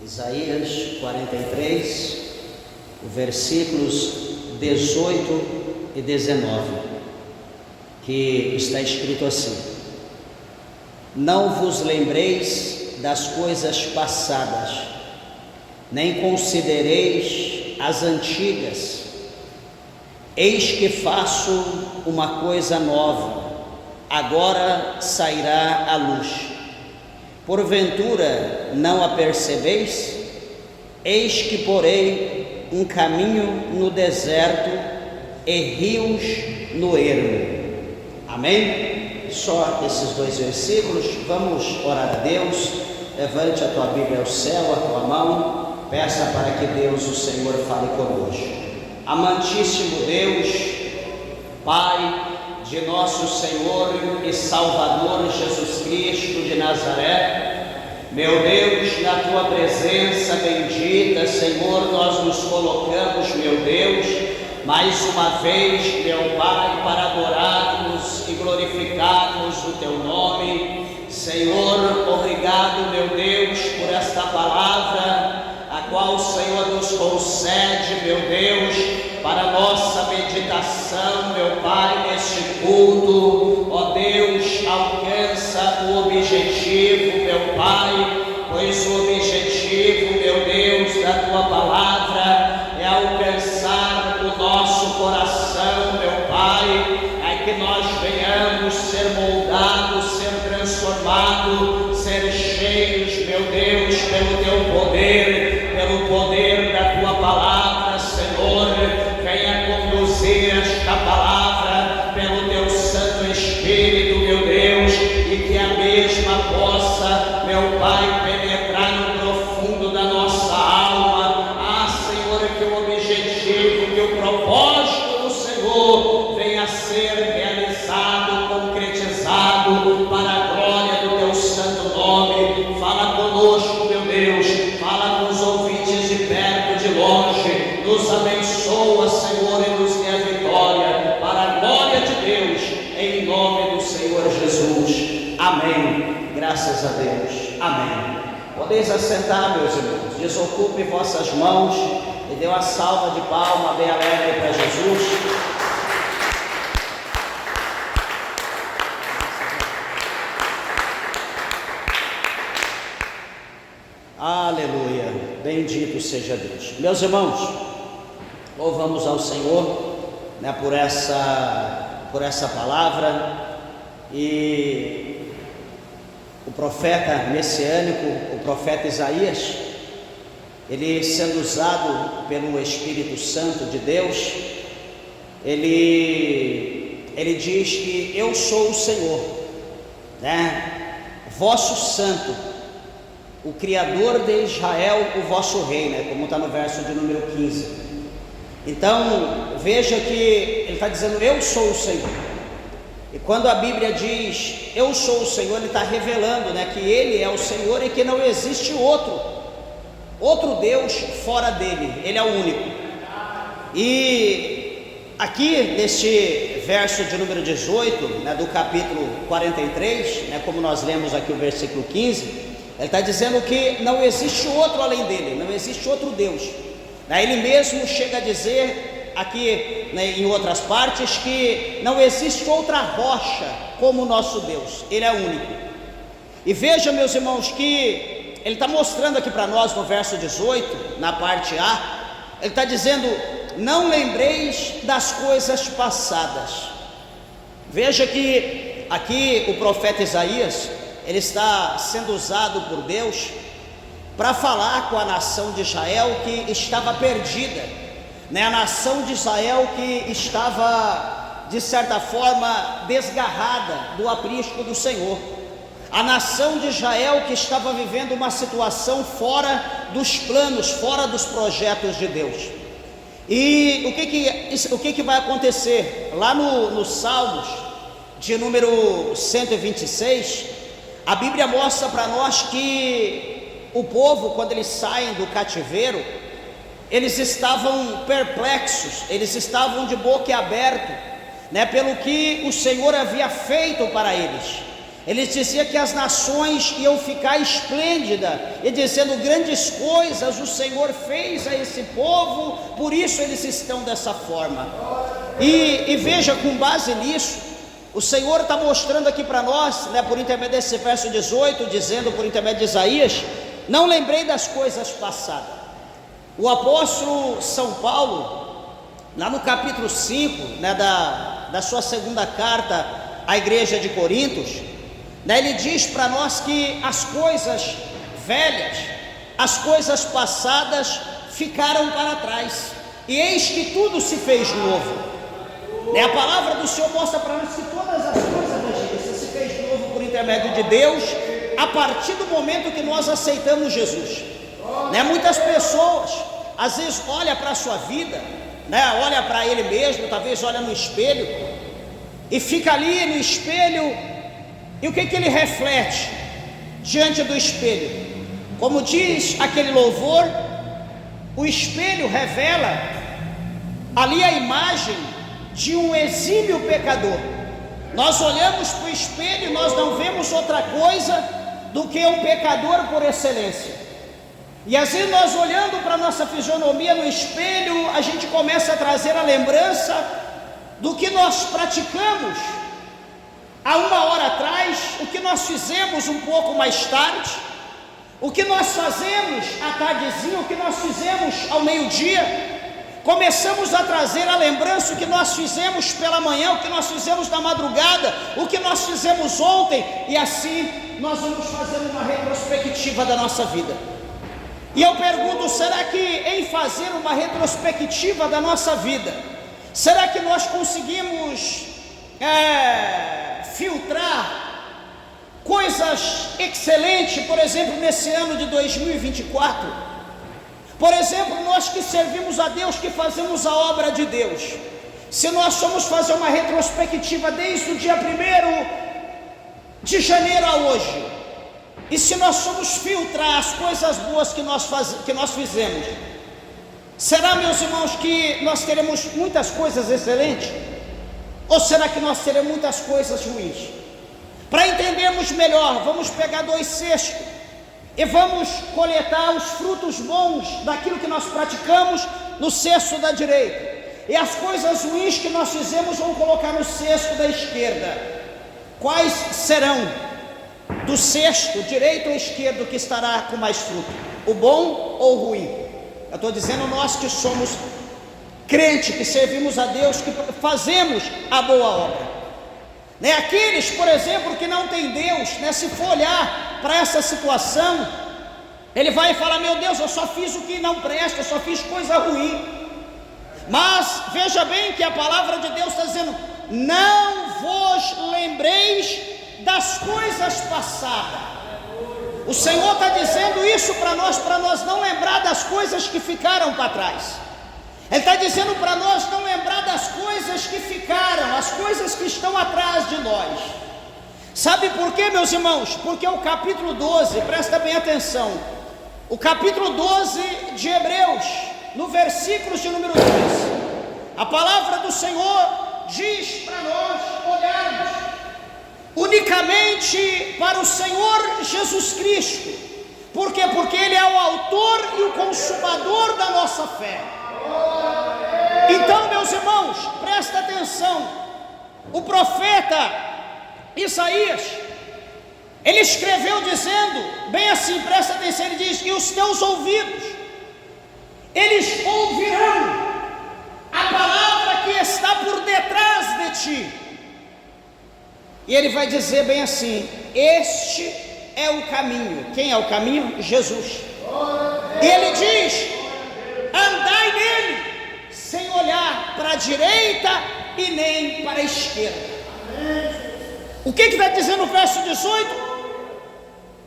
Isaías 43, versículos 18 e 19, que está escrito assim: Não vos lembreis das coisas passadas, nem considereis as antigas. Eis que faço uma coisa nova, agora sairá à luz. Porventura não a percebeis? Eis que porei um caminho no deserto e rios no ermo. Amém? Só esses dois versículos. Vamos orar a Deus. Levante a tua Bíblia ao céu, a tua mão. Peça para que Deus, o Senhor, fale conosco. Amantíssimo Deus, Pai de nosso Senhor e Salvador Jesus Cristo de Nazaré, meu Deus, na tua presença bendita, Senhor, nós nos colocamos, meu Deus, mais uma vez, meu Pai, para adorarmos e glorificarmos o teu nome. Senhor, obrigado, meu Deus, por esta palavra, a qual o Senhor nos concede, meu Deus, para nossa meditação, meu Pai, neste culto. Ó Deus, alcança o objetivo, meu Pai, pois o objetivo, meu Deus, da tua palavra é alcançar o nosso coração, meu Pai, é que nós venhamos ser moldados, ser transformados, ser cheios, meu Deus, pelo teu poder, pelo poder da tua palavra, Senhor. Venha conduzir esta palavra pelo teu Santo Espírito, meu Deus, e que a mesma possa, meu Pai, penetrar no profundo da nossa alma. Ah, Senhor, que o objetivo, que o propósito do Senhor venha a ser realizado, concretizado para a glória do teu santo nome. Fala conosco, meu Deus, fala com os ouvintes de perto, de longe, nos abençoa, Senhor, e nos dê a vitória, para a glória de Deus, em nome do Senhor Jesus. Amém. Graças a Deus. Amém. Podeis assentar, meus irmãos. Desocupe vossas mãos e dê uma salva de palma bem alegre para Jesus. Aleluia. Bendito seja Deus. Meus irmãos, louvamos ao Senhor, né, por essa palavra. E o profeta messiânico, o profeta Isaías, ele sendo usado pelo Espírito Santo de Deus, ele diz que eu sou o Senhor, né, vosso santo, o Criador de Israel, o vosso rei, né, como está no verso de número 15. Então, veja que ele está dizendo, eu sou o Senhor. E quando a Bíblia diz, eu sou o Senhor, ele está revelando, né, que ele é o Senhor e que não existe outro Deus fora dele, ele é o único. E aqui, neste verso de número 18, né, do capítulo 43, né, como nós lemos aqui o versículo 15, ele está dizendo que não existe outro além dele, não existe outro Deus. Ele mesmo chega a dizer aqui, né, em outras partes, que não existe outra rocha como o nosso Deus, ele é único. E veja, meus irmãos, que ele está mostrando aqui para nós no verso 18, na parte A, ele está dizendo, não lembreis das coisas passadas. Veja que aqui o profeta Isaías, ele está sendo usado por Deus para falar com a nação de Israel que estava perdida, né? A nação de Israel que estava, de certa forma, desgarrada do aprisco do Senhor. A nação de Israel que estava vivendo uma situação fora dos planos, fora dos projetos de Deus. E o que vai acontecer? Lá no Salmos, de número 126, a Bíblia mostra para nós que o povo, quando eles saem do cativeiro, eles estavam perplexos, eles estavam de boca aberta, né, pelo que o Senhor havia feito para eles. Ele dizia que as nações iam ficar esplêndidas, e dizendo: grandes coisas o Senhor fez a esse povo, por isso eles estão dessa forma. E veja, com base nisso, o Senhor está mostrando aqui para nós, né, por intermédio desse verso 18, dizendo por intermédio de Isaías: não lembrei das coisas passadas. O apóstolo São Paulo, lá no capítulo 5, né, da sua segunda carta à igreja de Coríntios, né, ele diz para nós que as coisas velhas, as coisas passadas ficaram para trás, e eis que tudo se fez novo. Né, a palavra do Senhor mostra para nós que todas as coisas da gente se fez novo por intermédio de Deus, a partir do momento que nós aceitamos Jesus. Né, muitas pessoas às vezes olham para a sua vida, né, olha para ele mesmo, talvez olha no espelho, e fica ali no espelho. E o que ele reflete diante do espelho? Como diz aquele louvor, o espelho revela ali a imagem de um exímio pecador. Nós olhamos para o espelho e nós não vemos outra coisa do que um pecador por excelência. E às vezes nós, olhando para a nossa fisionomia no espelho, a gente começa a trazer a lembrança do que nós praticamos há uma hora atrás, o que nós fizemos um pouco mais tarde, o que nós fazemos à tardezinha, o que nós fizemos ao meio-dia. Começamos a trazer a lembrança o que nós fizemos pela manhã, o que nós fizemos na madrugada, o que nós fizemos ontem, e assim nós vamos fazendo uma retrospectiva da nossa vida. E eu pergunto: será que em fazer uma retrospectiva da nossa vida, será que nós conseguimos filtrar coisas excelentes, por exemplo, nesse ano de 2024? Por exemplo, nós que servimos a Deus, que fazemos a obra de Deus, se nós formos fazer uma retrospectiva desde o dia 1º de janeiro a hoje, e se nós formos filtrar as coisas boas que nós fizemos, será, meus irmãos, que nós teremos muitas coisas excelentes? Ou será que nós teremos muitas coisas ruins? Para entendermos melhor, vamos pegar 2 cestos e vamos coletar os frutos bons daquilo que nós praticamos no cesto da direita, e as coisas ruins que nós fizemos vamos colocar no cesto da esquerda. Quais serão do cesto direito ou esquerdo que estará com mais fruto? O bom ou o ruim? Eu estou dizendo nós que somos crente, que servimos a Deus, que fazemos a boa obra, né? Aqueles, por exemplo, que não tem Deus, né, se for olhar para essa situação, ele vai falar: meu Deus, eu só fiz o que não presta, eu só fiz coisa ruim. Mas veja bem que a palavra de Deus está dizendo: não vos lembreis das coisas passadas. O Senhor está dizendo isso para nós não lembrar das coisas que ficaram para trás. Ele está dizendo para nós não lembrar das coisas que ficaram, as coisas que estão atrás de nós. Sabe por quê, meus irmãos? Porque o capítulo 12, presta bem atenção, o capítulo 12 de Hebreus, no versículo de número 2, a palavra do Senhor diz para nós olharmos unicamente para o Senhor Jesus Cristo. Por quê? Porque Ele é o autor e o consumador da nossa fé. Então, meus irmãos, presta atenção, o profeta Isaías, ele escreveu dizendo, bem assim, presta atenção, ele diz: e os teus ouvidos, eles ouvirão a palavra que está por detrás de ti. E ele vai dizer bem assim: este é o caminho. Quem é o caminho? Jesus. E ele diz: andai nele, sem olhar para a direita e nem para a esquerda. O que está dizendo o verso 18?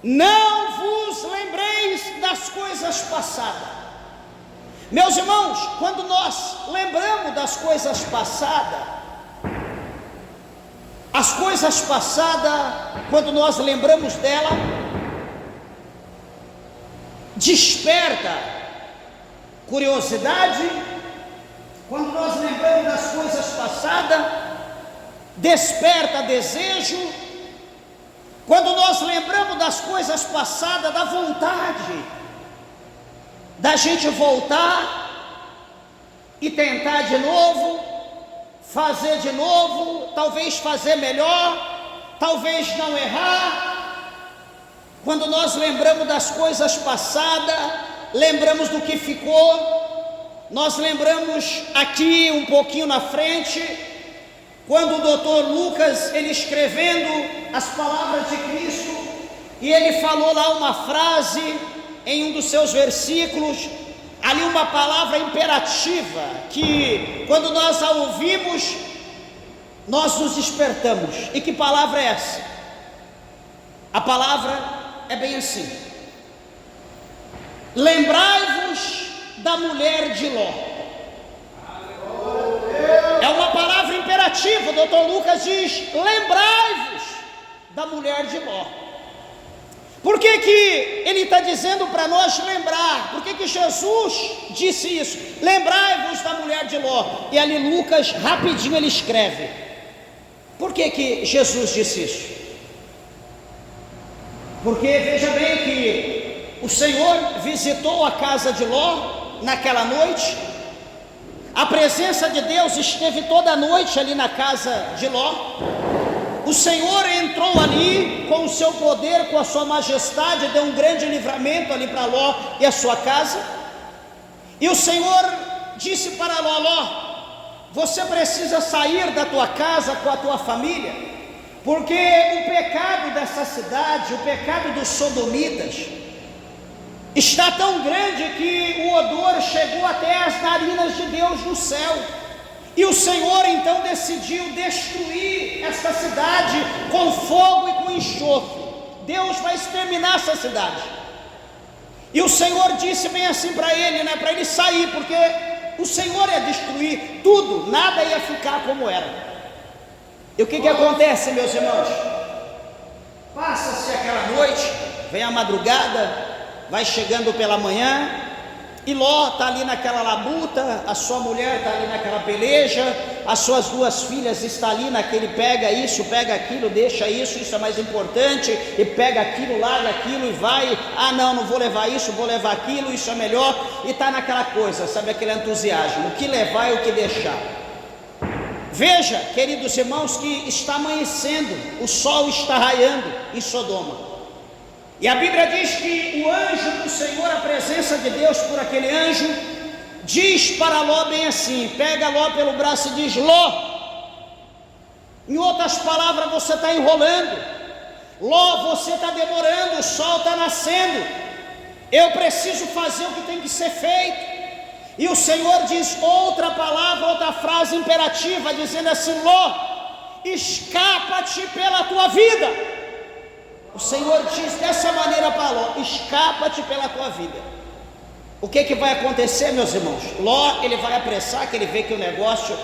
Não vos lembreis das coisas passadas. Meus irmãos, quando nós lembramos das coisas passadas, as coisas passadas, quando nós lembramos dela, desperta curiosidade. Quando nós lembramos das coisas passadas, desperta desejo. Quando nós lembramos das coisas passadas, dá vontade da gente voltar e tentar de novo, fazer de novo, talvez fazer melhor, talvez não errar. Quando nós lembramos das coisas passadas, lembramos do que ficou, nós lembramos aqui um pouquinho na frente, quando o doutor Lucas, ele escrevendo as palavras de Cristo, e ele falou lá uma frase em um dos seus versículos, ali uma palavra imperativa, que quando nós a ouvimos, nós nos despertamos. E que palavra é essa? A palavra é bem assim: lembrai-vos da mulher de Ló. É uma palavra imperativa. O doutor Lucas diz: lembrai-vos da mulher de Ló. Por que que ele está dizendo para nós lembrar? Por que que Jesus disse isso? Lembrai-vos da mulher de Ló. E ali Lucas rapidinho ele escreve. Por que que Jesus disse isso? Porque veja bem que o Senhor visitou a casa de Ló naquela noite. A presença de Deus esteve toda a noite ali na casa de Ló. O Senhor entrou ali com o seu poder, com a sua majestade, deu um grande livramento ali para Ló e a sua casa. E o Senhor disse para Ló: Ló, você precisa sair da tua casa com a tua família, porque o pecado dessa cidade, o pecado dos sodomitas, está tão grande que o odor chegou até as narinas de Deus no céu. E o Senhor então decidiu destruir esta cidade com fogo e com enxofre. Deus vai exterminar essa cidade. E o Senhor disse bem assim para ele, para ele sair, porque o Senhor ia destruir tudo, nada ia ficar como era. E o que acontece, meus irmãos? Passa-se aquela noite, vem a madrugada, vai chegando pela manhã, e Ló está ali naquela labuta, a sua mulher está ali naquela peleja, as suas duas filhas estão ali naquele pega isso, pega aquilo, deixa isso é mais importante, e pega aquilo, larga aquilo e vai, não vou levar isso, vou levar aquilo, isso é melhor, e está naquela coisa, sabe, aquele entusiasmo, o que levar e o que deixar. Veja, queridos irmãos, que está amanhecendo, o sol está raiando em Sodoma. E a Bíblia diz que o anjo do Senhor, a presença de Deus por aquele anjo, diz para Ló bem assim, pega Ló pelo braço e diz: Ló, em outras palavras, você está enrolando, Ló, você está demorando, o sol está nascendo, eu preciso fazer o que tem que ser feito. E o Senhor diz outra palavra, outra frase imperativa, dizendo assim: Ló, escapa-te pela tua vida. O Senhor diz dessa maneira para Ló: escapa-te pela tua vida. O que vai acontecer, meus irmãos? Ló, ele vai apressar, que ele vê que o negócio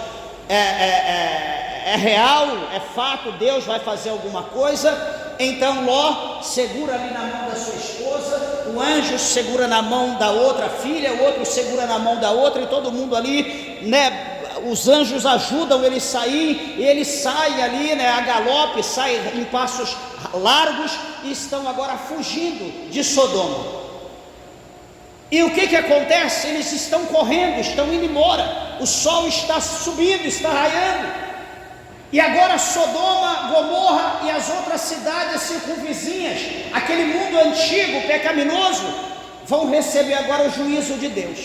é real, é fato, Deus vai fazer alguma coisa. Então Ló segura ali na mão da sua esposa, o anjo segura na mão da outra filha, o outro segura na mão da outra, e todo mundo ali, os anjos ajudam ele a sair, e ele sai ali, a galope, sai em passos largos, e estão agora fugindo de Sodoma. E o que acontece? Eles estão correndo, estão indo embora, o sol está subindo, está raiando, e agora Sodoma, Gomorra e as outras cidades circunvizinhas, aquele mundo antigo, pecaminoso, vão receber agora o juízo de Deus.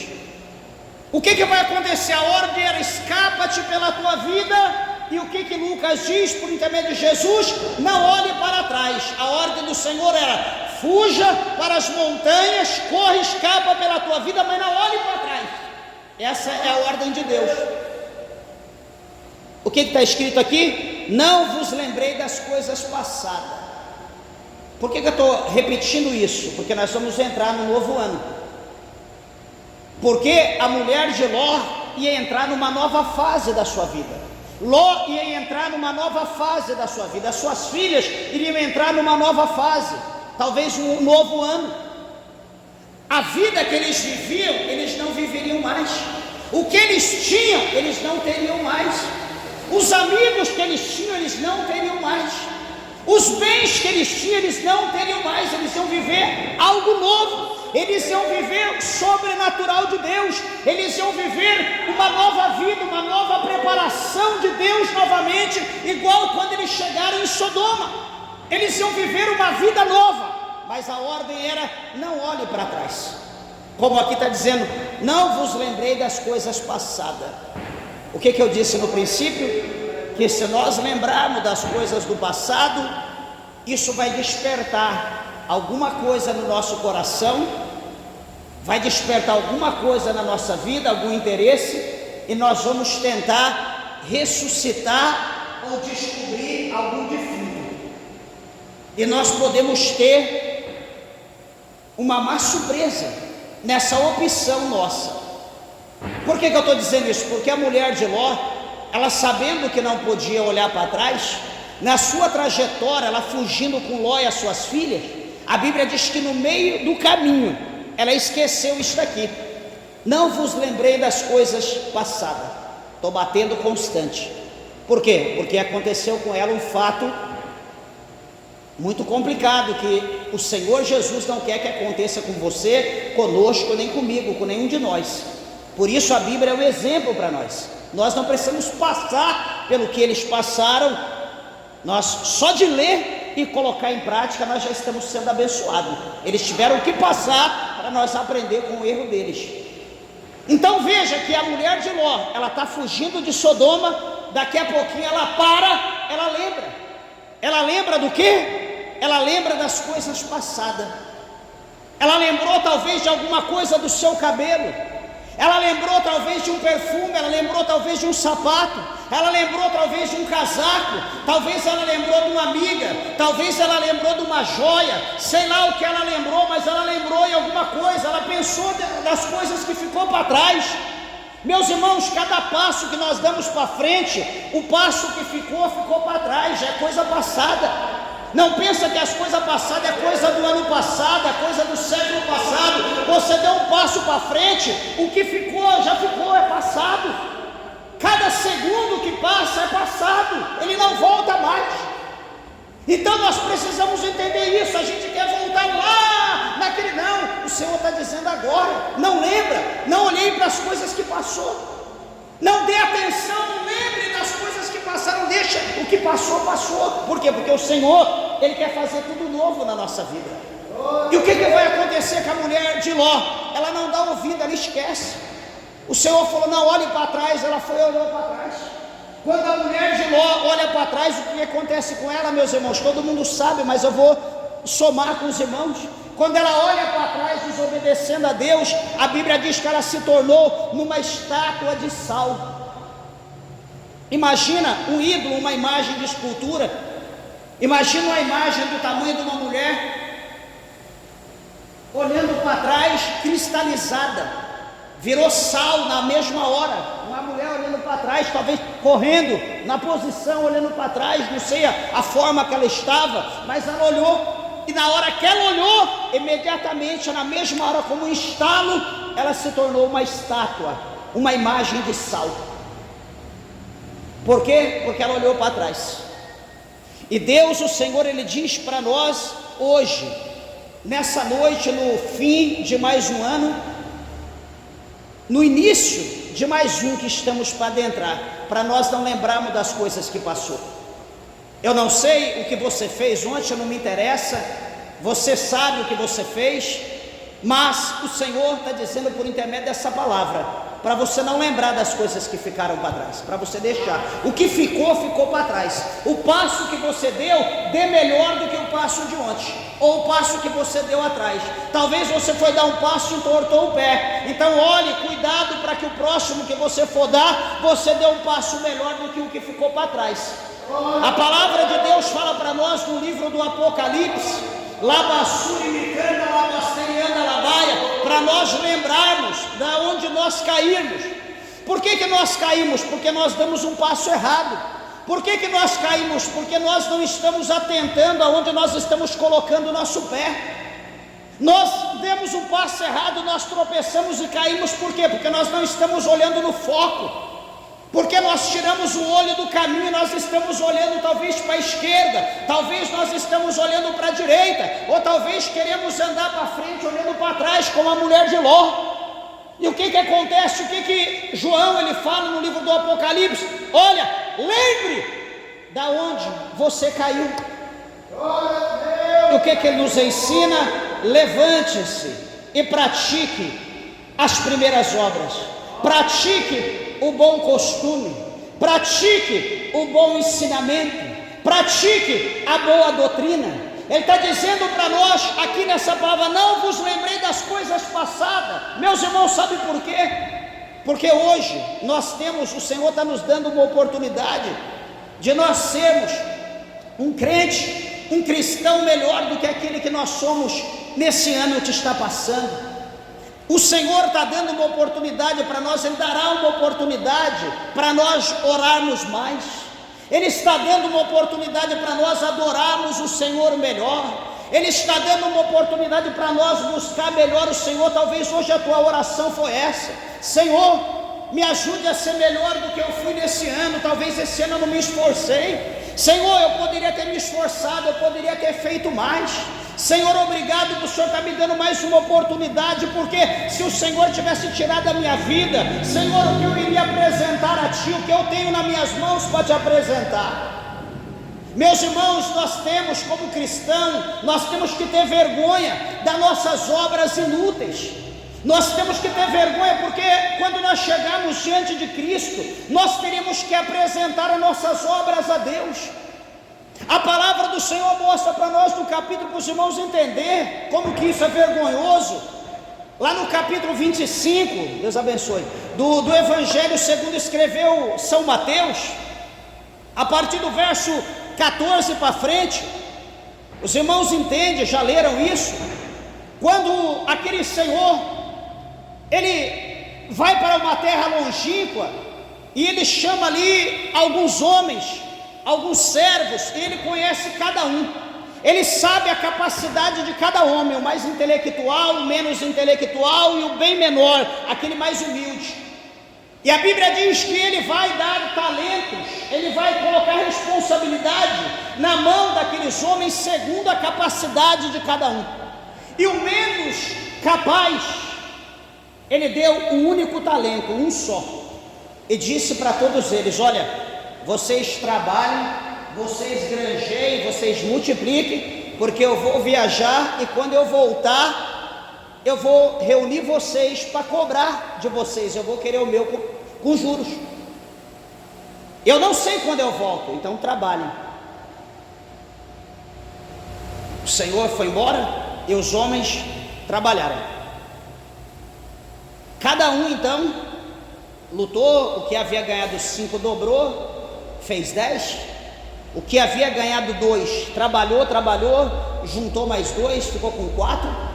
O que vai acontecer? A ordem era: escapa-te pela tua vida. E o que Lucas diz por intermédio de Jesus? Não olhe para trás. A ordem do Senhor era: fuja para as montanhas, corre, escapa pela tua vida, mas não olhe para trás. Essa é a ordem de Deus. O que está escrito aqui? Não vos lembrei das coisas passadas. Por que eu estou repetindo isso? Porque nós vamos entrar no novo ano. Porque a mulher de Ló ia entrar numa nova fase da sua vida. Ló ia entrar numa nova fase da sua vida. As suas filhas iriam entrar numa nova fase, talvez um novo ano. A vida que eles viviam, eles não viveriam mais. O que eles tinham, eles não teriam mais. Os amigos que eles tinham, eles não teriam mais. Os bens que eles tinham, eles não teriam mais, eles iam viver algo novo, eles iam viver o sobrenatural de Deus, eles iam viver uma nova vida, uma nova preparação de Deus novamente, igual quando eles chegaram em Sodoma. Eles iam viver uma vida nova, mas a ordem era: não olhe para trás. Como aqui está dizendo, não vos lembrei das coisas passadas. O que eu disse no princípio? Que se nós lembrarmos das coisas do passado, isso vai despertar alguma coisa no nosso coração, vai despertar alguma coisa na nossa vida, algum interesse, e nós vamos tentar ressuscitar ou descobrir algum defunto. E nós podemos ter uma má surpresa nessa opção nossa. Por que eu estou dizendo isso? Porque a mulher de Ló, ela sabendo que não podia olhar para trás, na sua trajetória, ela fugindo com Ló e as suas filhas, a Bíblia diz que no meio do caminho, ela esqueceu isso daqui: não vos lembrei das coisas passadas. Estou batendo constante. Por quê? Porque aconteceu com ela um fato muito complicado, que o Senhor Jesus não quer que aconteça com você, conosco, nem comigo, com nenhum de nós. Por isso a Bíblia é um exemplo para nós. Nós não precisamos passar pelo que eles passaram, nós só de ler e colocar em prática, nós já estamos sendo abençoados. Eles tiveram que passar para nós aprender com o erro deles. Então veja que a mulher de Ló, ela está fugindo de Sodoma, daqui a pouquinho ela para, ela lembra do quê? Ela lembra das coisas passadas. Ela lembrou talvez de alguma coisa do seu cabelo, ela lembrou talvez de um perfume, ela lembrou talvez de um sapato, ela lembrou talvez de um casaco, talvez ela lembrou de uma amiga, talvez ela lembrou de uma joia, sei lá o que ela lembrou, mas ela lembrou em alguma coisa, ela pensou das coisas que ficou para trás. Meus irmãos, cada passo que nós damos para frente, o passo que ficou para trás, já é coisa passada. Não pensa que as coisas passadas é coisa do ano passado, é coisa do século passado. Você deu um passo para frente, o que ficou, já ficou, é passado. Cada segundo que passa é passado, ele não volta mais. Então nós precisamos entender isso. A gente quer voltar lá naquele, não, o Senhor está dizendo agora, não lembra, não olhei para as coisas que passou, não dê atenção, não lembre das coisas que passaram, deixa o que passou, passou. Por quê? Porque o Senhor, Ele quer fazer tudo novo na nossa vida. E o que vai acontecer com a mulher de Ló? Ela não dá ouvido, ela esquece. O Senhor falou, não, olhe para trás. Ela foi e olhou para trás. Quando a mulher de Ló olha para trás, o que acontece com ela, meus irmãos? Todo mundo sabe, mas eu vou somar com os irmãos. Quando ela olha para trás, desobedecendo a Deus, a Bíblia diz que ela se tornou numa estátua de sal. Imagina um ídolo, uma imagem de escultura. Imagina uma imagem do tamanho de uma mulher, olhando para trás, cristalizada. Virou sal na mesma hora. Uma mulher olhando para trás, talvez correndo na posição, olhando para trás, não sei a forma que ela estava, mas ela olhou. E na hora que ela olhou, imediatamente, na mesma hora, como um estalo, ela se tornou uma estátua, uma imagem de sal. Por quê? Porque ela olhou para trás. E Deus, o Senhor, Ele diz para nós hoje, nessa noite, no fim de mais um ano, no início de mais um que estamos para adentrar, para nós não lembrarmos das coisas que passou. Eu não sei o que você fez ontem, não me interessa, você sabe o que você fez, mas o Senhor está dizendo por intermédio dessa palavra, para você não lembrar das coisas que ficaram para trás, para você deixar, o que ficou, ficou para trás. O passo que você deu, dê melhor do que o passo de ontem, ou o passo que você deu atrás. Talvez você foi dar um passo e entortou o pé, então olhe, cuidado para que o próximo que você for dar, você dê um passo melhor do que o que ficou para trás. A palavra de Deus fala para nós no livro do Apocalipse, Labassuri Micanda, Labasterianda, Labaia, para nós lembrarmos da onde nós caímos. Por que nós caímos? Porque nós damos um passo errado. Por que nós caímos? Porque nós não estamos atentando aonde nós estamos colocando o nosso pé. Nós demos um passo errado, nós tropeçamos e caímos. Por quê? Porque nós não estamos olhando no foco. Porque nós tiramos o olho do caminho e nós estamos olhando talvez para a esquerda, talvez nós estamos olhando para a direita, ou talvez queremos andar para frente olhando para trás como a mulher de Ló. E o que acontece? O que João ele fala no livro do Apocalipse? Olha, lembre da onde você caiu. E o que ele nos ensina? Levante-se e pratique as primeiras obras, pratique o bom costume, pratique o bom ensinamento, pratique a boa doutrina. Ele está dizendo para nós aqui nessa palavra: não vos lembrei das coisas passadas. Meus irmãos, sabe por quê? Porque hoje nós temos, o Senhor está nos dando uma oportunidade de nós sermos um crente, um cristão melhor do que aquele que nós somos nesse ano que está passando. O Senhor está dando uma oportunidade para nós, Ele dará uma oportunidade para nós orarmos mais. Ele está dando uma oportunidade para nós adorarmos o Senhor melhor. Ele está dando uma oportunidade para nós buscar melhor o Senhor. Talvez hoje a tua oração foi essa: Senhor, me ajude a ser melhor do que eu fui nesse ano. Talvez esse ano eu não me esforcei. Senhor, eu poderia ter me esforçado, eu poderia ter feito mais. Senhor, obrigado que o Senhor está me dando mais uma oportunidade, porque se o Senhor tivesse tirado a minha vida, Senhor, o que eu iria apresentar a Ti, o que eu tenho nas minhas mãos para Te apresentar? Meus irmãos, nós temos como cristão, nós temos que ter vergonha das nossas obras inúteis. Nós temos que ter vergonha, porque quando nós chegarmos diante de Cristo, nós teríamos que apresentar as nossas obras a Deus. A palavra do Senhor mostra para nós no capítulo, para os irmãos entender como que isso é vergonhoso. Lá no capítulo 25, Deus abençoe, do Evangelho segundo escreveu São Mateus, a partir do verso 14 para frente, os irmãos entendem, já leram isso? Quando aquele Senhor, ele vai para uma terra longínqua, e ele chama ali alguns homens, alguns servos, e ele conhece cada um. Ele sabe a capacidade de cada homem, o mais intelectual, o menos intelectual e o bem menor, aquele mais humilde. E a Bíblia diz que ele vai dar talentos, ele vai colocar responsabilidade na mão daqueles homens segundo a capacidade de cada um. E o menos capaz, ele deu um único talento, um só, e disse para todos eles: olha, vocês trabalhem, vocês granjeiem, vocês multipliquem, porque eu vou viajar e quando eu voltar, eu vou reunir vocês para cobrar de vocês, eu vou querer o meu com juros. Eu não sei quando eu volto, então trabalhem. O Senhor foi embora e os homens trabalharam. Cada um então lutou, o que havia ganhado 5 dobrou, fez 10. O que havia ganhado 2, trabalhou, juntou mais 2, ficou com 4.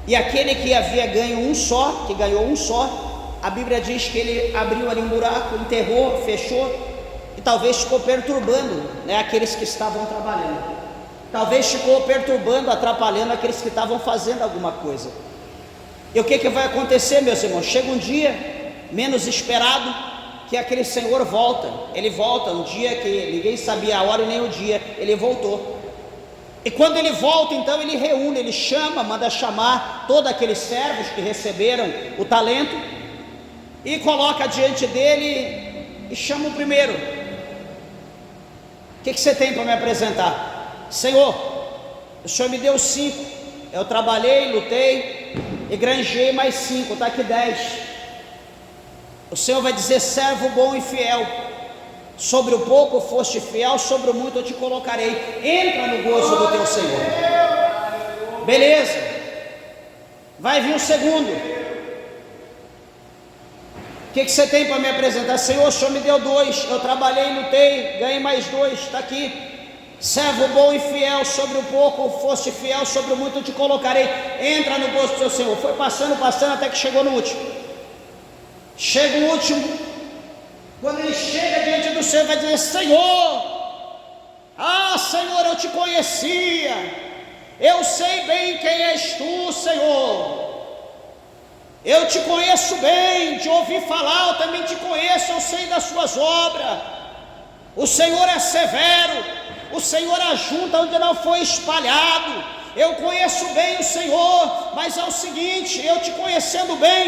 E aquele que havia ganho um só, que ganhou um só, a Bíblia diz que ele abriu ali um buraco, enterrou, fechou, e talvez ficou perturbando, né, aqueles que estavam trabalhando. Talvez ficou perturbando, atrapalhando aqueles que estavam fazendo alguma coisa. E o que vai acontecer, meus irmãos? Chega um dia menos esperado, que aquele Senhor volta. Ele volta um dia que ninguém sabia a hora e nem o dia, ele voltou. E quando ele volta, então ele reúne, ele chama, manda chamar todos aqueles servos que receberam o talento, e coloca diante dele, e chama o primeiro. O que você tem para me apresentar? Senhor, o Senhor me deu 5, eu trabalhei, lutei, e granjei mais 5, está aqui 10. O Senhor vai dizer: servo bom e fiel, sobre o pouco foste fiel, sobre o muito eu te colocarei, entra no gozo do teu Senhor. Beleza, vai vir o segundo. O que você tem para me apresentar? Senhor, o Senhor me deu 2, eu trabalhei, lutei, ganhei mais 2, está aqui. Servo bom e fiel, sobre o pouco foste fiel, sobre o muito eu te colocarei, entra no gozo do teu Senhor. Foi passando até que chegou no último. Chega o último, quando ele chega diante do Senhor, vai dizer: Senhor, Senhor, eu te conhecia, eu sei bem quem és tu, Senhor. Eu te conheço bem, de ouvir falar, eu também te conheço, eu sei das suas obras. O Senhor é severo, o Senhor ajunta onde não foi espalhado. Eu conheço bem o Senhor, mas é o seguinte, eu te conhecendo bem,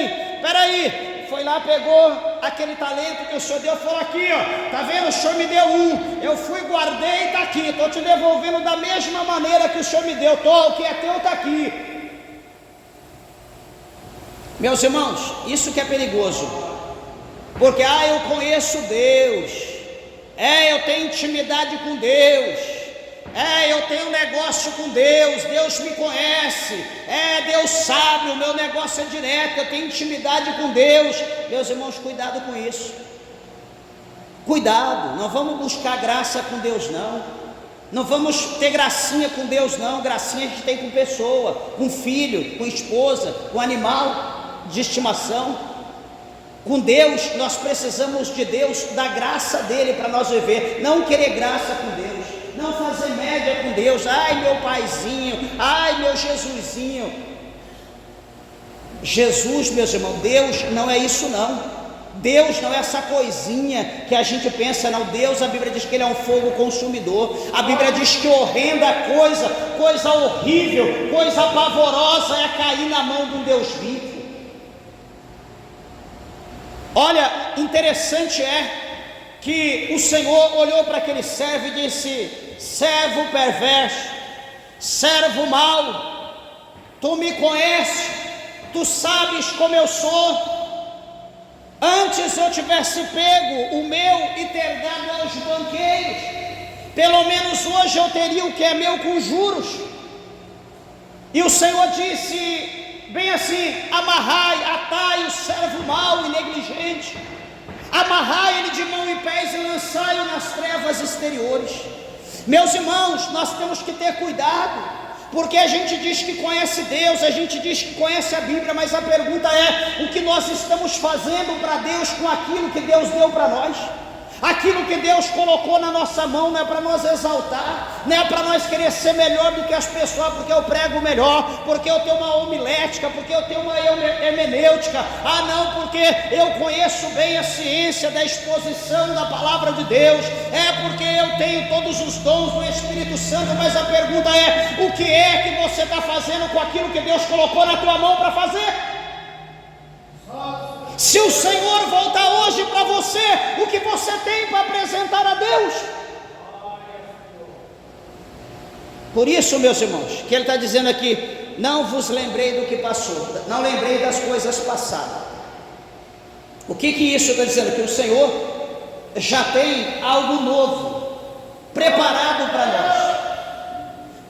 peraí, foi lá, pegou aquele talento que o Senhor deu, falou aqui, ó, tá vendo, o Senhor me deu um, eu fui, guardei, tá aqui, estou te devolvendo da mesma maneira que o Senhor me deu, o que é teu está aqui. Meus irmãos, isso que é perigoso, porque eu conheço Deus, eu tenho intimidade com Deus, eu tenho negócio com Deus, Deus me conhece, Deus sabe, o meu negócio é direto, eu tenho intimidade com Deus. Meus irmãos, cuidado com isso, cuidado, não vamos buscar graça com Deus não vamos ter gracinha com Deus não, gracinha a gente tem com pessoa, com filho, com esposa, com animal de estimação. Com Deus, nós precisamos de Deus, da graça dele para nós viver, não querer graça com Deus, não fazer média com Deus, ai meu paizinho, ai meu Jesusinho. Jesus, meus irmãos, Deus não é isso não, Deus não é essa coisinha que a gente pensa não, Deus, a Bíblia diz que ele é um fogo consumidor, a Bíblia diz que horrenda coisa horrível, coisa pavorosa é cair na mão de um Deus vivo. Olha, interessante é que o Senhor olhou para aquele servo e disse: servo perverso, servo mau, tu me conheces, tu sabes como eu sou. Antes eu tivesse pego o meu e ter dado aos banqueiros, pelo menos hoje eu teria o que é meu com juros. E o Senhor disse bem assim: amarrai, atai o servo mau e negligente, amarrai ele de mão e pés e lançai-o nas trevas exteriores. Meus irmãos, nós temos que ter cuidado, porque a gente diz que conhece Deus, a gente diz que conhece a Bíblia, mas a pergunta é: o que nós estamos fazendo para Deus com aquilo que Deus deu para nós? Aquilo que Deus colocou na nossa mão não é para nós exaltar, não é para nós querer ser melhor do que as pessoas, porque eu prego melhor, porque eu tenho uma homilética, porque eu tenho uma hermenêutica, não, porque eu conheço bem a ciência da exposição da palavra de Deus, porque eu tenho todos os dons do Espírito Santo. Mas a pergunta é: o que é que você está fazendo com aquilo que Deus colocou na tua mão para fazer? Se o Senhor voltar hoje para você, o que você tem para apresentar a Deus? Por isso, meus irmãos, que ele está dizendo aqui: não vos lembrei do que passou, não lembrei das coisas passadas. O que isso está dizendo? Que o Senhor já tem algo novo preparado para nós.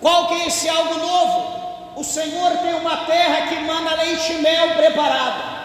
Qual que é esse algo novo? O Senhor tem uma terra que mana leite e mel preparado.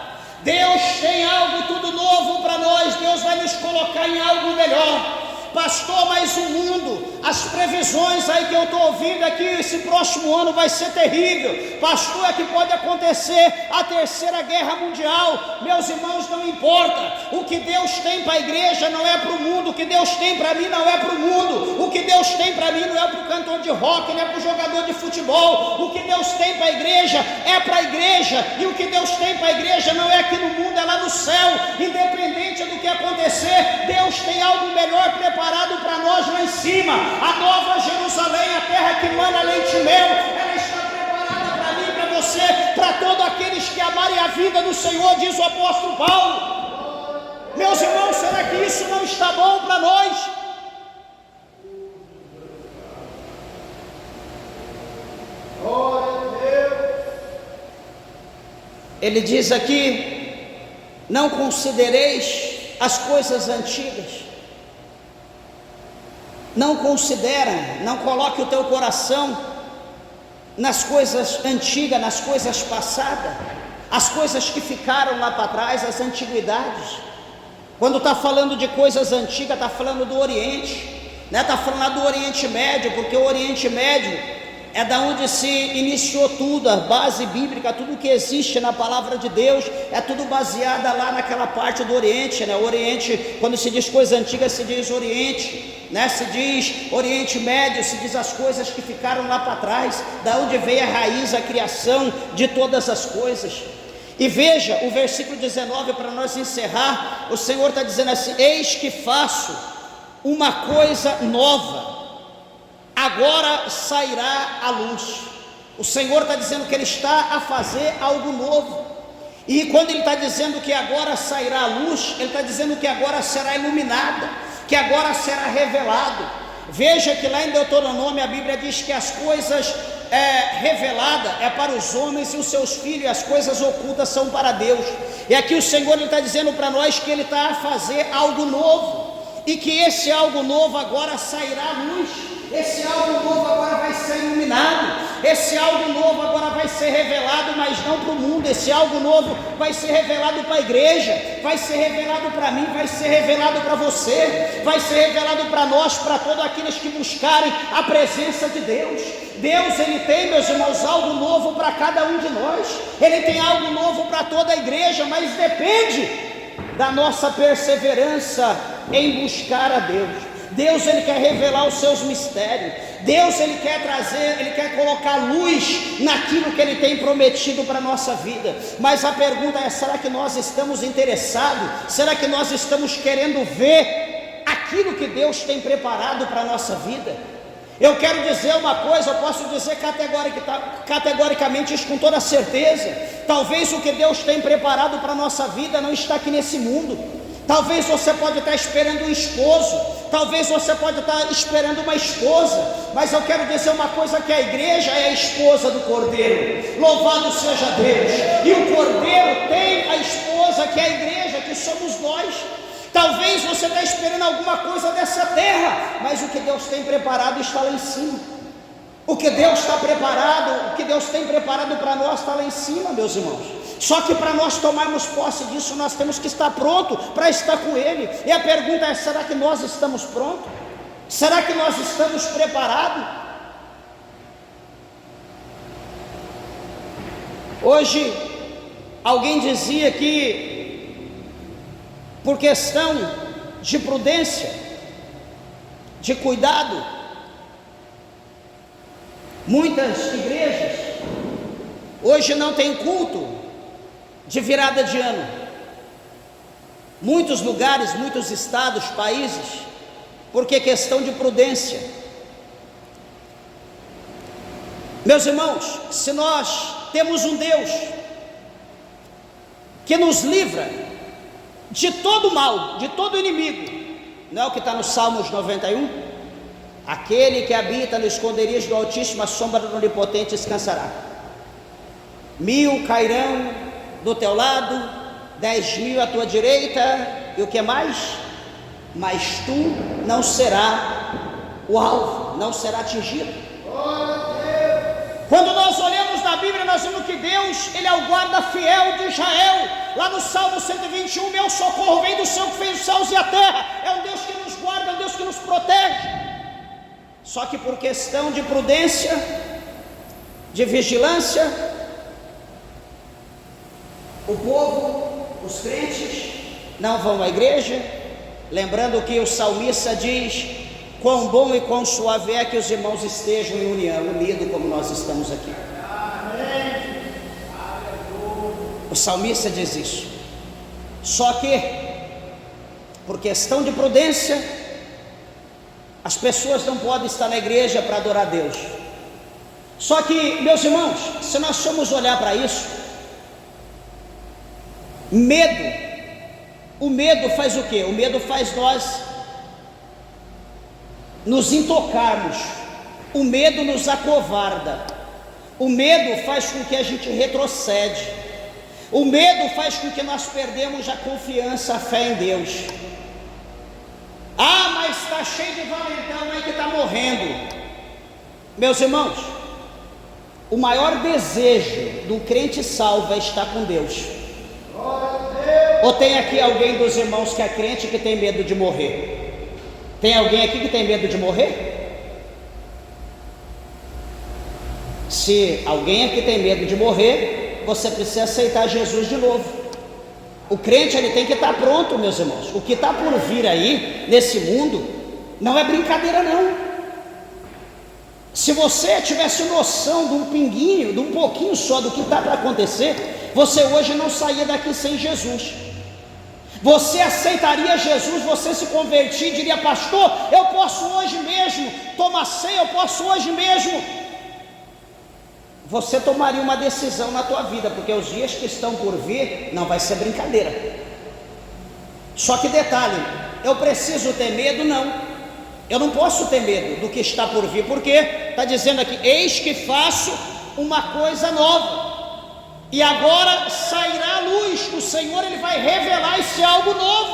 Deus tem algo tudo novo para nós, Deus vai nos colocar em algo melhor. Pastor, mas o mundo, as previsões aí que eu estou ouvindo aqui, esse próximo ano vai ser terrível. Pastor, é que pode acontecer a terceira guerra mundial. Meus irmãos, não importa, o que Deus tem para a igreja não é para o mundo, o que Deus tem para mim não é para o mundo, o que Deus tem para mim não é para o cantor de rock, não é para o jogador de futebol. O que Deus tem para a igreja é para a igreja, e o que Deus tem para a igreja não é aqui no mundo, é lá no céu. Independente do que acontecer, Deus tem algo melhor preparado para nós lá em cima. A nova Jerusalém, a terra que mana leite e mel, ela está preparada para mim, para você, para todos aqueles que amarem a vida do Senhor, diz o apóstolo Paulo. Meus irmãos, será que isso não está bom para nós? Ele diz aqui: não considereis as coisas antigas. Não considera, não coloque o teu coração nas coisas antigas, nas coisas passadas, as coisas que ficaram lá para trás, as antiguidades. Quando está falando de coisas antigas, está falando do Oriente, né? Está falando lá do Oriente Médio, porque o Oriente Médio é da onde se iniciou tudo, a base bíblica, tudo que existe na palavra de Deus, é tudo baseado lá naquela parte do Oriente, né? O Oriente, quando se diz coisa antiga, se diz Oriente, né? Se diz Oriente Médio, se diz as coisas que ficaram lá para trás, da onde veio a raiz, a criação de todas as coisas. E veja o versículo 19, para nós encerrar. O Senhor está dizendo assim: eis que faço uma coisa nova, agora sairá a luz. O Senhor está dizendo que Ele está a fazer algo novo. E quando Ele está dizendo que agora sairá a luz, Ele está dizendo que agora será iluminada, que agora será revelado. Veja que lá em Deuteronômio a Bíblia diz que as coisas reveladas é para os homens e os seus filhos, e as coisas ocultas são para Deus. E aqui o Senhor está dizendo para nós que Ele está a fazer algo novo, e que esse algo novo agora sairá à luz. Esse algo novo agora vai ser iluminado, esse algo novo agora vai ser revelado, mas não para o mundo. Esse algo novo vai ser revelado para a igreja, vai ser revelado para mim, vai ser revelado para você, vai ser revelado para nós, para todos aqueles que buscarem a presença de Deus. Deus, Ele tem, meus irmãos, algo novo para cada um de nós. Ele tem algo novo para toda a igreja, mas depende da nossa perseverança em buscar a Deus. Deus, Ele quer revelar os seus mistérios. Deus, Ele quer trazer, Ele quer colocar luz naquilo que Ele tem prometido para a nossa vida. Mas a pergunta é: será que nós estamos interessados? Será que nós estamos querendo ver aquilo que Deus tem preparado para a nossa vida? Eu quero dizer uma coisa, eu posso dizer categoricamente isso com toda certeza: talvez o que Deus tem preparado para a nossa vida não está aqui nesse mundo. Talvez você pode estar esperando um esposo, talvez você pode estar esperando uma esposa, mas eu quero dizer uma coisa, que a igreja é a esposa do Cordeiro. Louvado seja Deus. E o Cordeiro tem a esposa, que é a igreja, que somos nós. Talvez você está esperando alguma coisa dessa terra, mas o que Deus tem preparado está lá em cima. O que Deus está preparado, o que Deus tem preparado para nós está lá em cima, meus irmãos. Só que para nós tomarmos posse disso, nós temos que estar pronto para estar com Ele. E a pergunta é: será que nós estamos prontos? Será que nós estamos preparados? Hoje, alguém dizia que, por questão de prudência, de cuidado, muitas igrejas hoje não têm culto de virada de ano. Muitos lugares, muitos estados, países, porque questão de prudência. Meus irmãos, se nós temos um Deus que nos livra de todo mal, de todo inimigo, não é o que está no Salmos 91? Aquele que habita no esconderijo do Altíssimo, a sombra do Onipotente descansará. 1000 cairão do teu lado, 10.000 à tua direita, e o que mais? Mas tu não será o alvo, não será atingido. Quando nós olhamos na Bíblia, nós vemos que Deus, Ele é o guarda fiel de Israel. Lá no Salmo 121, meu socorro vem do Senhor que fez os céus e a terra. É um Deus que nos guarda, é um Deus que nos protege. Só que por questão de prudência, de vigilância, o povo, os crentes, não vão à igreja. Lembrando que o salmista diz: quão bom e quão suave é que os irmãos estejam em união, unidos como nós estamos aqui. O salmista diz isso. Só que, por questão de prudência, as pessoas não podem estar na igreja para adorar a Deus. Só que, meus irmãos, se nós formos olhar para isso, o medo faz o quê? O medo faz nós nos intocarmos. O medo nos acovarda. O medo faz com que a gente retrocede. O medo faz com que nós perdemos a confiança, a fé em Deus. Ah, mas está cheio de valentão aí que está morrendo. Meus irmãos, o maior desejo do crente salvo é estar com Deus. Ou tem aqui alguém dos irmãos que é crente que tem medo de morrer? Tem alguém aqui que tem medo de morrer? Se alguém aqui tem medo de morrer, você precisa aceitar Jesus de novo. O crente, ele tem que estar pronto, meus irmãos. O que está por vir aí, nesse mundo, não é brincadeira não. Se você tivesse noção de um pinguinho, de um pouquinho só do que está para acontecer, você hoje não saía daqui sem Jesus. Você aceitaria Jesus, você se convertir, diria: pastor, eu posso hoje mesmo tomar ceia, eu posso hoje mesmo. Você tomaria uma decisão na tua vida, porque os dias que estão por vir não vai ser brincadeira. Só que detalhe, eu preciso ter medo? Não, eu não posso ter medo do que está por vir, porque está dizendo aqui: eis que faço uma coisa nova, e agora sairá a luz. O Senhor, Ele vai revelar esse algo novo.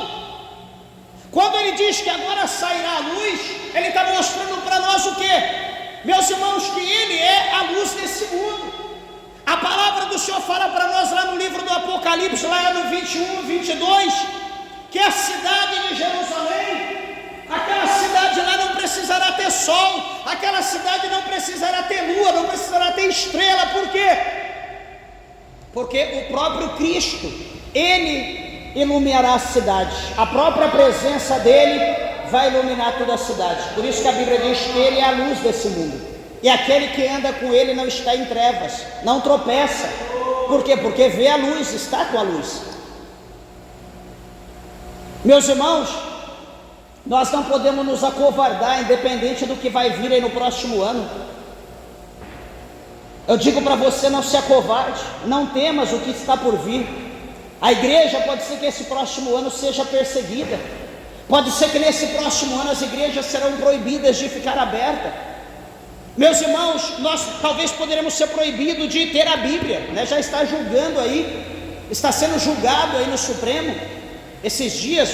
Quando Ele diz que agora sairá a luz, Ele está mostrando para nós o quê? Meus irmãos, que Ele é a luz desse mundo. A palavra do Senhor fala para nós lá no livro do Apocalipse, lá no 21, 22, que a cidade de Jerusalém, aquela cidade lá não precisará ter sol, aquela cidade não precisará ter lua, não precisará ter estrela. Por quê? Porque o próprio Cristo, Ele iluminará a cidade. A própria presença dEle vai iluminar toda a cidade. Por isso que a Bíblia diz que Ele é a luz desse mundo, e aquele que anda com Ele não está em trevas, não tropeça. Por quê? Porque vê a luz, está com a luz. Meus irmãos, nós não podemos nos acovardar, independente do que vai vir aí no próximo ano. Eu digo para você: não se acovarde, não temas o que está por vir. A igreja pode ser que esse próximo ano seja perseguida, pode ser que nesse próximo ano as igrejas serão proibidas de ficar abertas. Meus irmãos, nós talvez poderemos ser proibidos de ter a Bíblia, né? Já está julgando aí, está sendo julgado aí no Supremo, esses dias,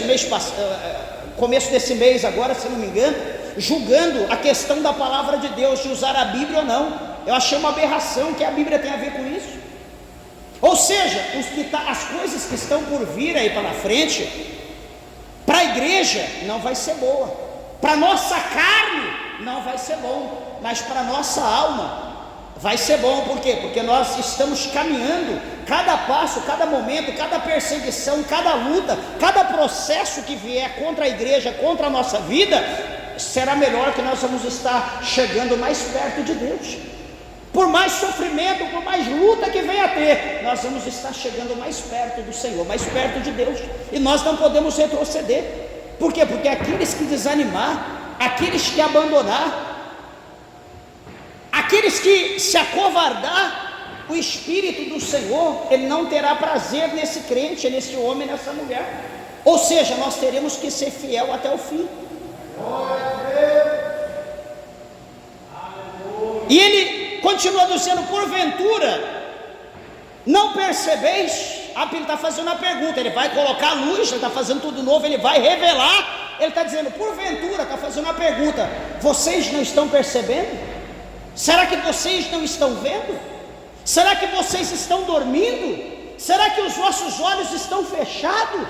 começo desse mês agora, se não me engano, julgando a questão da palavra de Deus, de usar a Bíblia ou não. Eu achei uma aberração, que a Bíblia tem a ver com isso. Ou seja, as coisas que estão por vir aí para frente, para a igreja não vai ser boa, para a nossa carne não vai ser bom, mas para a nossa alma vai ser bom. Por quê? Porque nós estamos caminhando, cada passo, cada momento, cada perseguição, cada luta, cada processo que vier contra a igreja, contra a nossa vida, será melhor, que nós vamos estar chegando mais perto de Deus. Por mais sofrimento, por mais luta que venha a ter, nós vamos estar chegando mais perto do Senhor, mais perto de Deus, e nós não podemos retroceder. Por quê? Porque aqueles que desanimar, aqueles que abandonar, aqueles que se acovardar, o Espírito do Senhor, Ele não terá prazer nesse crente, nesse homem, nessa mulher. Ou seja, nós teremos que ser fiel até o fim. E Ele continua dizendo: porventura não percebeis? Ele está fazendo a pergunta, Ele vai colocar a luz, Ele está fazendo tudo novo, Ele vai revelar. Ele está dizendo: porventura, está fazendo a pergunta, vocês não estão percebendo? Será que vocês não estão vendo? Será que vocês estão dormindo? Será que os vossos olhos estão fechados?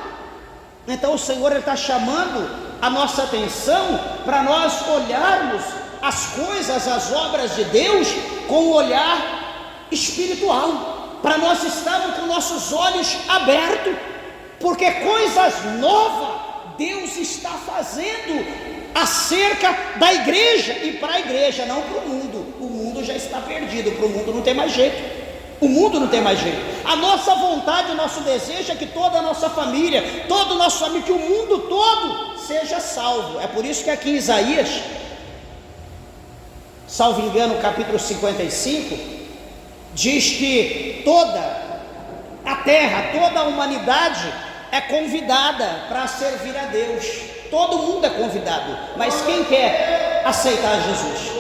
Então o Senhor, Ele está chamando a nossa atenção para nós olharmos as coisas, as obras de Deus com um olhar espiritual, para nós estarmos com nossos olhos abertos, porque coisas novas Deus está fazendo acerca da igreja, e para a igreja, não para o mundo. O mundo já está perdido, para o mundo não tem mais jeito. O mundo não tem mais jeito. A nossa vontade, o nosso desejo é que toda a nossa família, todo o nosso amigo, que o mundo todo seja salvo. É por isso que aqui em Isaías, salvo engano, capítulo 55, diz que toda a terra, toda a humanidade é convidada para servir a Deus. Todo mundo é convidado, mas quem quer aceitar Jesus?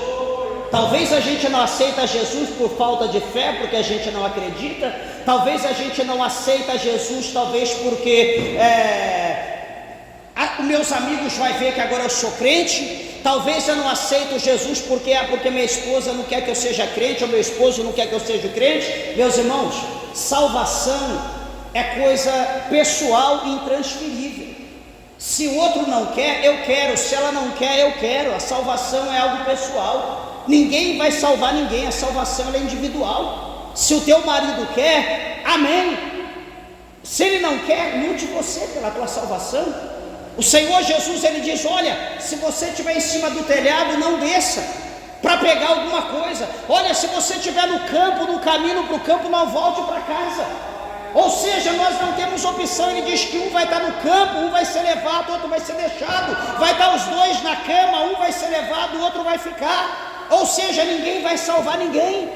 Talvez a gente não aceita Jesus por falta de fé, porque a gente não acredita. Talvez a gente não aceita Jesus, talvez porque os meus amigos vão ver que agora eu sou crente. Talvez eu não aceito Jesus porque minha esposa não quer que eu seja crente, ou meu esposo não quer que eu seja crente. Meus irmãos, salvação é coisa pessoal e intransferível. Se o outro não quer, eu quero. Se ela não quer, eu quero. A salvação é algo pessoal. Ninguém vai salvar ninguém, a salvação é individual. Se o teu marido quer, amém. Se ele não quer, lute você pela tua salvação. O Senhor Jesus, Ele diz: olha, se você estiver em cima do telhado, não desça para pegar alguma coisa. Olha, se você estiver no campo, no caminho para o campo, não volte para casa. Ou seja, nós não temos opção. Ele diz que um vai estar no campo, um vai ser levado, outro vai ser deixado. Vai estar os dois na cama, um vai ser levado, o outro vai ficar. Ou seja, ninguém vai salvar ninguém.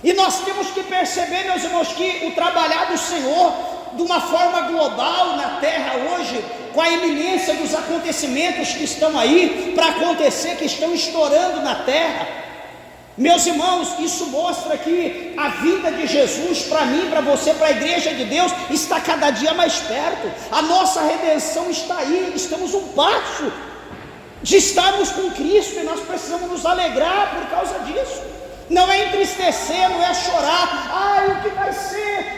E nós temos que perceber, meus irmãos, que o trabalhar do Senhor, de uma forma global na terra hoje, com a iminência dos acontecimentos que estão aí para acontecer, que estão estourando na terra, meus irmãos, isso mostra que a vinda de Jesus para mim, para você, para a igreja de Deus, está cada dia mais perto. A nossa redenção está aí, estamos um passo de estarmos com Cristo, e nós precisamos nos alegrar por causa disso. Não é entristecer, não é chorar, o que vai ser?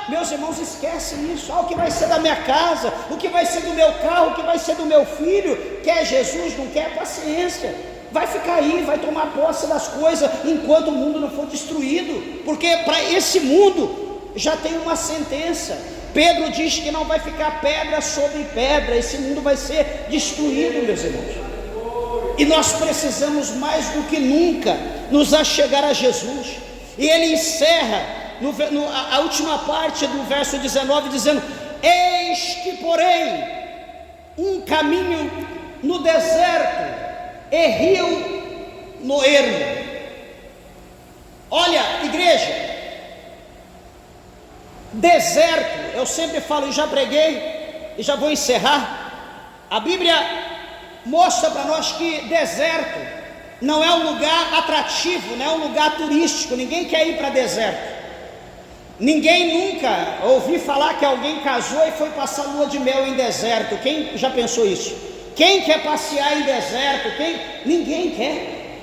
Meus irmãos, esquecem isso. O que vai ser da minha casa? O que vai ser do meu carro? O que vai ser do meu filho? Quer Jesus, não quer? Paciência. Vai ficar aí, vai tomar posse das coisas enquanto o mundo não for destruído, porque para esse mundo já tem uma sentença. Pedro diz que não vai ficar pedra sobre pedra, esse mundo vai ser destruído, meus irmãos. E nós precisamos mais do que nunca nos achegar a Jesus. E ele encerra a última parte do verso 19 dizendo: eis que porém um caminho no deserto e rio no ermo. Olha, igreja, deserto, eu sempre falo, e já preguei, e já vou encerrar. A Bíblia mostra para nós que deserto não é um lugar atrativo, não é um lugar turístico. Ninguém quer ir para deserto. Ninguém nunca ouvi falar que alguém casou e foi passar lua de mel em deserto. Quem já pensou isso? Quem quer passear em deserto? Ninguém quer.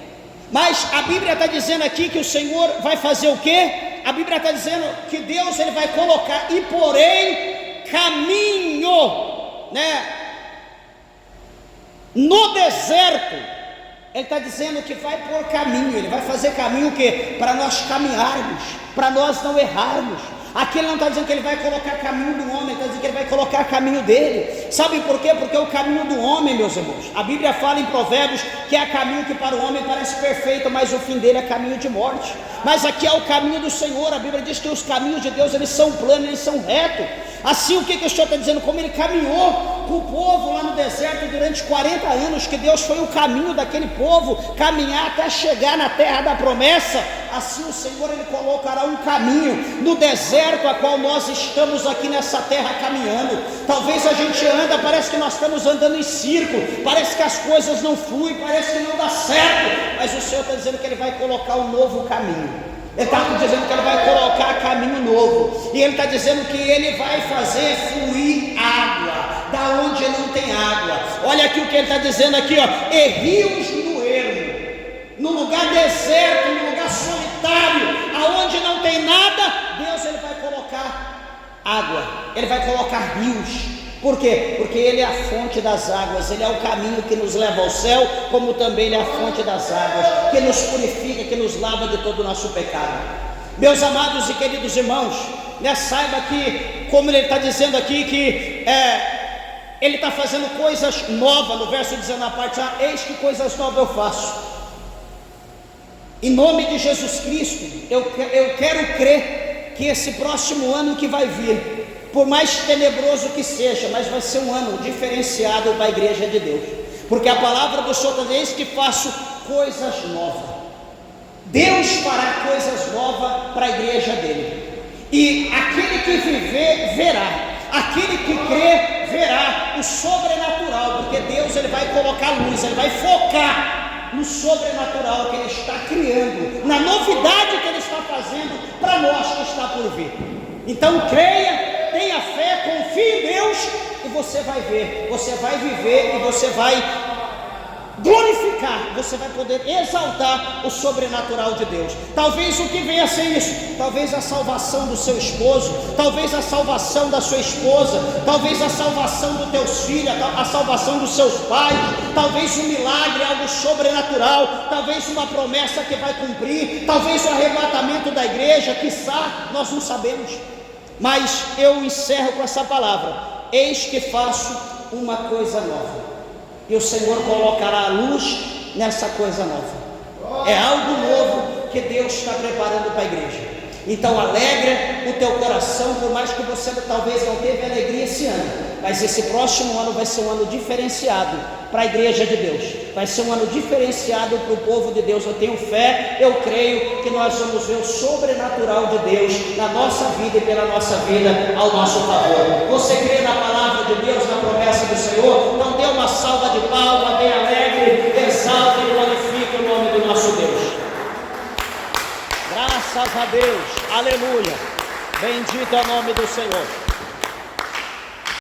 Mas a Bíblia está dizendo aqui que o Senhor vai fazer o quê? A Bíblia está dizendo que Deus ele vai colocar, e porém caminho, no deserto. Ele está dizendo que vai por caminho. Ele vai fazer caminho o quê? Para nós caminharmos, para nós não errarmos. Aqui ele não está dizendo que ele vai colocar caminho do homem, ele está dizendo que ele vai colocar caminho dele. Sabe por quê? Porque o caminho do homem, meus irmãos, a Bíblia fala em Provérbios que é caminho que para o homem parece perfeito, mas o fim dele é caminho de morte. Mas aqui é o caminho do Senhor. A Bíblia diz que os caminhos de Deus, eles são planos, eles são retos. Assim, o que o Senhor está dizendo? Como ele caminhou com o povo lá no deserto durante 40 anos, que Deus foi o caminho daquele povo caminhar até chegar na terra da promessa, assim o Senhor ele colocará um caminho no deserto a qual nós estamos aqui nessa terra caminhando. Talvez a gente anda, parece que nós estamos andando em círculo, parece que as coisas não fluem, parece que não dá certo, mas o Senhor está dizendo que ele vai colocar um novo caminho. Ele está dizendo que ele vai colocar caminho novo, e ele está dizendo que ele vai fazer fluir água da onde não tem água. Olha aqui o que ele está dizendo aqui, e rios no ermo, no lugar deserto, no lugar solitário, aonde não tem nada, Deus ele vai colocar água, ele vai colocar rios. Por quê? Porque ele é a fonte das águas, ele é o caminho que nos leva ao céu, como também ele é a fonte das águas, que nos purifica, que nos lava de todo o nosso pecado. Meus amados e queridos irmãos, saiba que, como ele está dizendo aqui, que ele está fazendo coisas novas. No verso 19, na parte A, eis que coisas novas eu faço. Em nome de Jesus Cristo, eu quero crer que esse próximo ano que vai vir, por mais tenebroso que seja, mas vai ser um ano diferenciado para a igreja de Deus, porque a palavra do Senhor diz que faço coisas novas. Deus fará coisas novas para a igreja dele, e aquele que viver verá, aquele que crê verá o sobrenatural, porque Deus ele vai colocar luz, ele vai focar no sobrenatural que ele está criando, na novidade que ele está fazendo para nós que está por vir. Então creia, tenha fé, confie em Deus, e você vai ver, você vai viver, e você vai glorificar, você vai poder exaltar o sobrenatural de Deus. Talvez o que venha a ser isso, talvez a salvação do seu esposo, talvez a salvação da sua esposa, talvez a salvação dos teus filhos, a salvação dos seus pais, talvez um milagre, algo sobrenatural, talvez uma promessa que vai cumprir, talvez o arrebatamento da igreja, quiçá, nós não sabemos. Mas eu encerro com essa palavra: eis que faço uma coisa nova, e o Senhor colocará a luz nessa coisa nova. É algo novo que Deus está preparando para a igreja. Então alegra o teu coração, por mais que você talvez não teve alegria esse ano, mas esse próximo ano vai ser um ano diferenciado para a igreja de Deus, vai ser um ano diferenciado para o povo de Deus. Eu tenho fé, eu creio que nós vamos ver o sobrenatural de Deus na nossa vida e pela nossa vida ao nosso favor. Você crê na palavra de Deus, na promessa do Senhor? Então dê uma salva de palmas, bem alegre, exalte e glorifique o nome do nosso Deus. Graças a Deus, aleluia, bendito é o nome do Senhor.